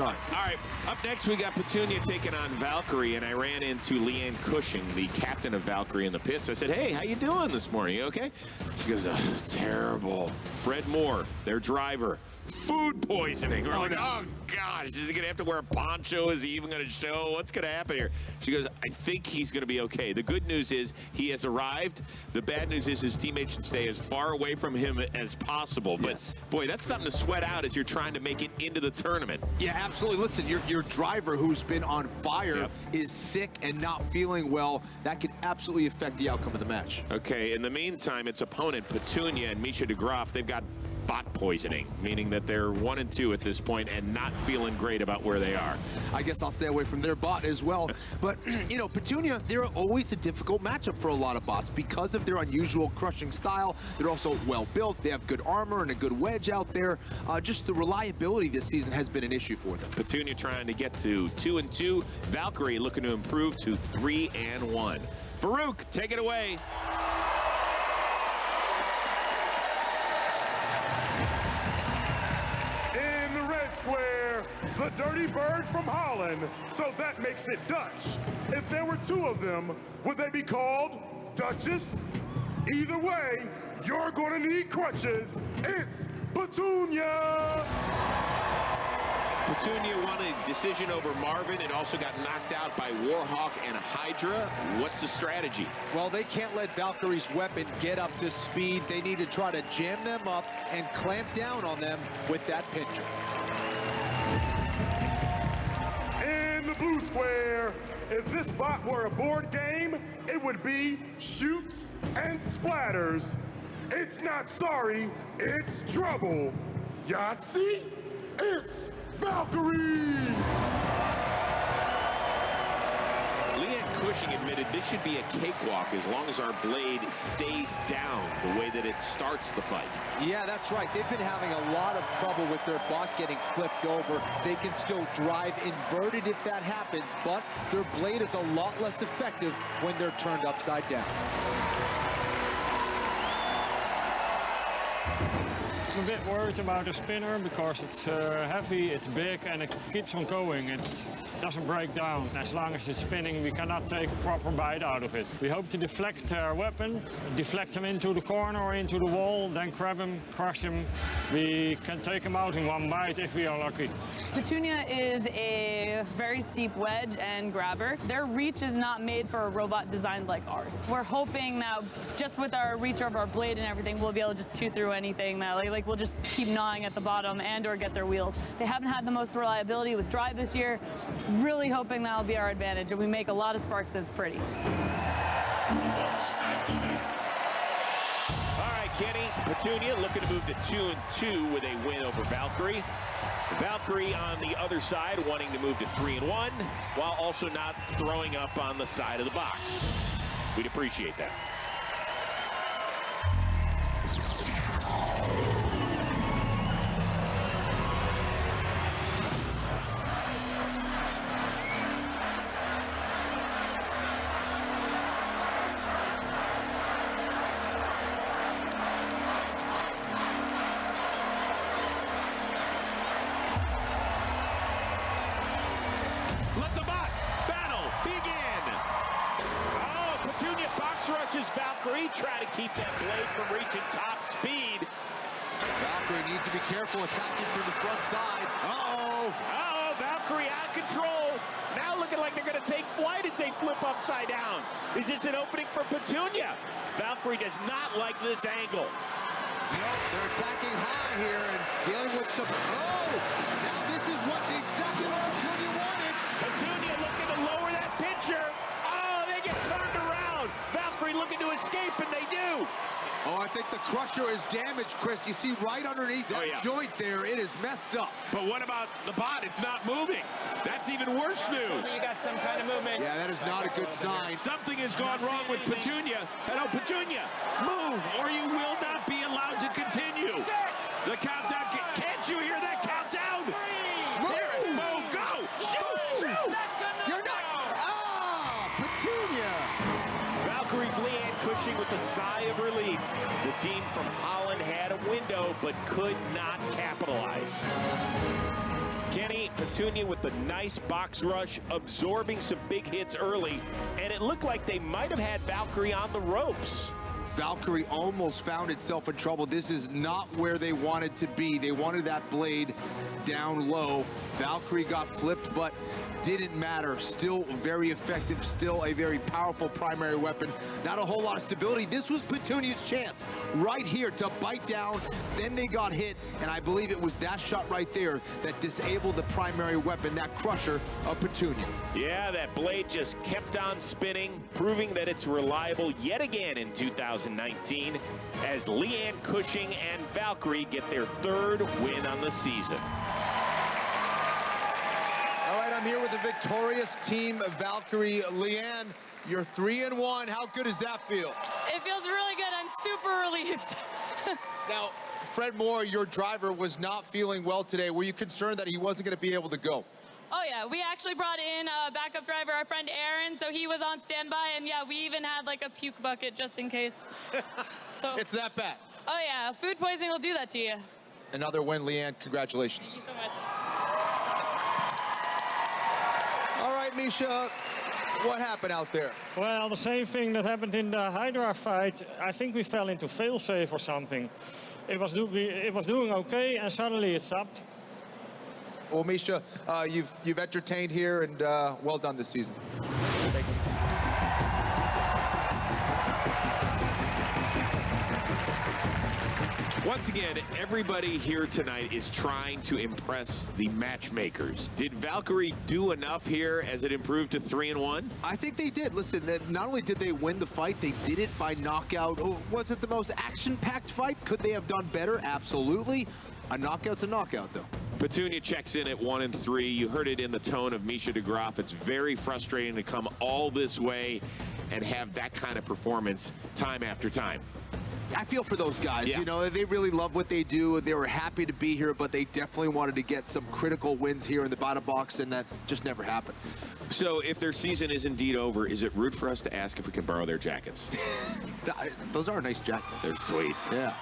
sign. All right, up next we got Petunia taking on Valkyrie, and I ran into Leanne Cushing, the captain of Valkyrie in the pits. I said, hey, how you doing this morning? You okay? She goes, terrible. Fred Moore, their driver, food poisoning. We're like, oh gosh, is he gonna have to wear a poncho? Is he even gonna show? What's gonna happen here? She goes, I think he's gonna be okay. The good news is he has arrived. The bad news is his teammates should stay as far away from him as possible. But boy, that's something to sweat out as you're trying to make it into the tournament. Yeah, absolutely. Listen, your driver who's been on fire is sick and not feeling well. That could absolutely affect the outcome of the match. Okay, in the meantime, its opponent, Petunia and Misha DeGroff, they've got bot poisoning, meaning that they're 1-2 at this point and not feeling great about where they are. I guess I'll stay away from their bot as well. But, you know, Petunia, they're always a difficult matchup for a lot of bots because of their unusual crushing style. They're also well built. They have good armor and a good wedge out there. Just the reliability this season has been an issue for them. Petunia trying to get to 2-2. Valkyrie looking to improve to 3-1. Farouk, take it away. Square, the dirty bird from Holland, so that makes it Dutch. If there were two of them, would they be called Duchess? Either way, you're gonna need crutches. It's Petunia! Petunia won a decision over Marvin and also got knocked out by Warhawk and Hydra. What's the strategy? Well, they can't let Valkyrie's weapon get up to speed. They need to try to jam them up and clamp down on them with that pincher. In the blue square, if this bot were a board game, it would be shoots and splatters. It's not sorry, it's trouble. Yahtzee, it's Valkyrie! Leanne Cushing admitted this should be a cakewalk as long as our blade stays down the way that it starts the fight. Yeah, that's right. They've been having a lot of trouble with their bot getting flipped over. They can still drive inverted if that happens, but their blade is a lot less effective when they're turned upside down. I'm a bit worried about the spinner because it's heavy, it's big, and it keeps on going. It doesn't break down. As long as it's spinning, we cannot take a proper bite out of it. We hope to deflect their weapon, deflect him into the corner or into the wall, then grab him, crush him. We can take him out in one bite if we are lucky. Petunia is a very steep wedge and grabber. Their reach is not made for a robot designed like ours. We're hoping that just with our reach of our blade and everything, we'll be able to just chew through anything. That like we'll just keep gnawing at the bottom and or get their wheels. They haven't had the most reliability with drive this year. Really hoping that'll be our advantage and we make a lot of sparks and it's pretty. All right, Kenny, Petunia looking to move to 2-2 with a win over Valkyrie. Valkyrie on the other side wanting to move to 3-1 while also not throwing up on the side of the box. We'd appreciate that. Valkyrie trying to keep that blade from reaching top speed. Valkyrie needs to be careful attacking from the front side. Uh-oh. Uh-oh, Valkyrie out of control. Now looking like they're going to take flight as they flip upside down. Is this an opening for Petunia? Valkyrie does not like this angle. Nope, they're attacking high here and dealing with some... Oh! Now this is what exactly what Petunia wanted. Petunia looking to lower that pitcher. Oh, they get turned around. Valkyrie looking to escape, and they do. Oh, I think the crusher is damaged, Chris. You see right underneath that joint there, it is messed up. But what about the bot? It's not moving. That's even worse news. You got some kind of movement. Yeah, that is not a good sign. Something has gone wrong with Petunia. Hello, Petunia, move, or you will not be allowed to continue. The countdown, can't you hear that countdown? Move, go, shoot. You're not, Petunia. Valkyrie's Leanne Cushing Cushing with a sigh of relief. The team from Holland had a window, but could not capitalize. Kenny, Petunia with the nice box rush, absorbing some big hits early, and it looked like they might have had Valkyrie on the ropes. Valkyrie almost found itself in trouble. This is not where they wanted to be. They wanted that blade down low. Valkyrie got flipped, but didn't matter. Still very effective, still a very powerful primary weapon. Not a whole lot of stability. This was Petunia's chance right here to bite down. Then they got hit, and I believe it was that shot right there that disabled the primary weapon, that crusher of Petunia. Yeah, that blade just kept on spinning, proving that it's reliable yet again in 2019 as Leanne Cushing and Valkyrie get their third win on the season. All right, I'm here with the victorious team of Valkyrie. Leanne, you're 3-1. How good does that feel? It feels really good. I'm super relieved. Now, Fred Moore, your driver, was not feeling well today. Were you concerned that he wasn't going to be able to go? Oh yeah, we actually brought in a backup driver, our friend Aaron, so he was on standby, and yeah, we even had like a puke bucket just in case. So. It's that bad. Oh yeah, food poisoning will do that to you. Another win, Leanne. Congratulations. Thank you so much. All right, Misha, what happened out there? Well, the same thing that happened in the Hydra fight. I think we fell into failsafe or something. It was doing okay, and suddenly it stopped. Well, Misha, you've entertained here, and well done this season. Thank you. Once again, everybody here tonight is trying to impress the matchmakers. Did Valkyrie do enough here as it improved to 3-1? I think they did. Listen, not only did they win the fight, they did it by knockout. Oh, was it the most action-packed fight? Could they have done better? Absolutely. A knockout's a knockout, though. Petunia checks in at 1-3. You heard it in the tone of Misha de Graaf. It's very frustrating to come all this way and have that kind of performance time after time. I feel for those guys. Yeah. You know, they really love what they do. They were happy to be here, but they definitely wanted to get some critical wins here in the Battlebots, and that just never happened. So if their season is indeed over, is it rude for us to ask if we can borrow their jackets? Those are nice jackets. They're sweet. Yeah.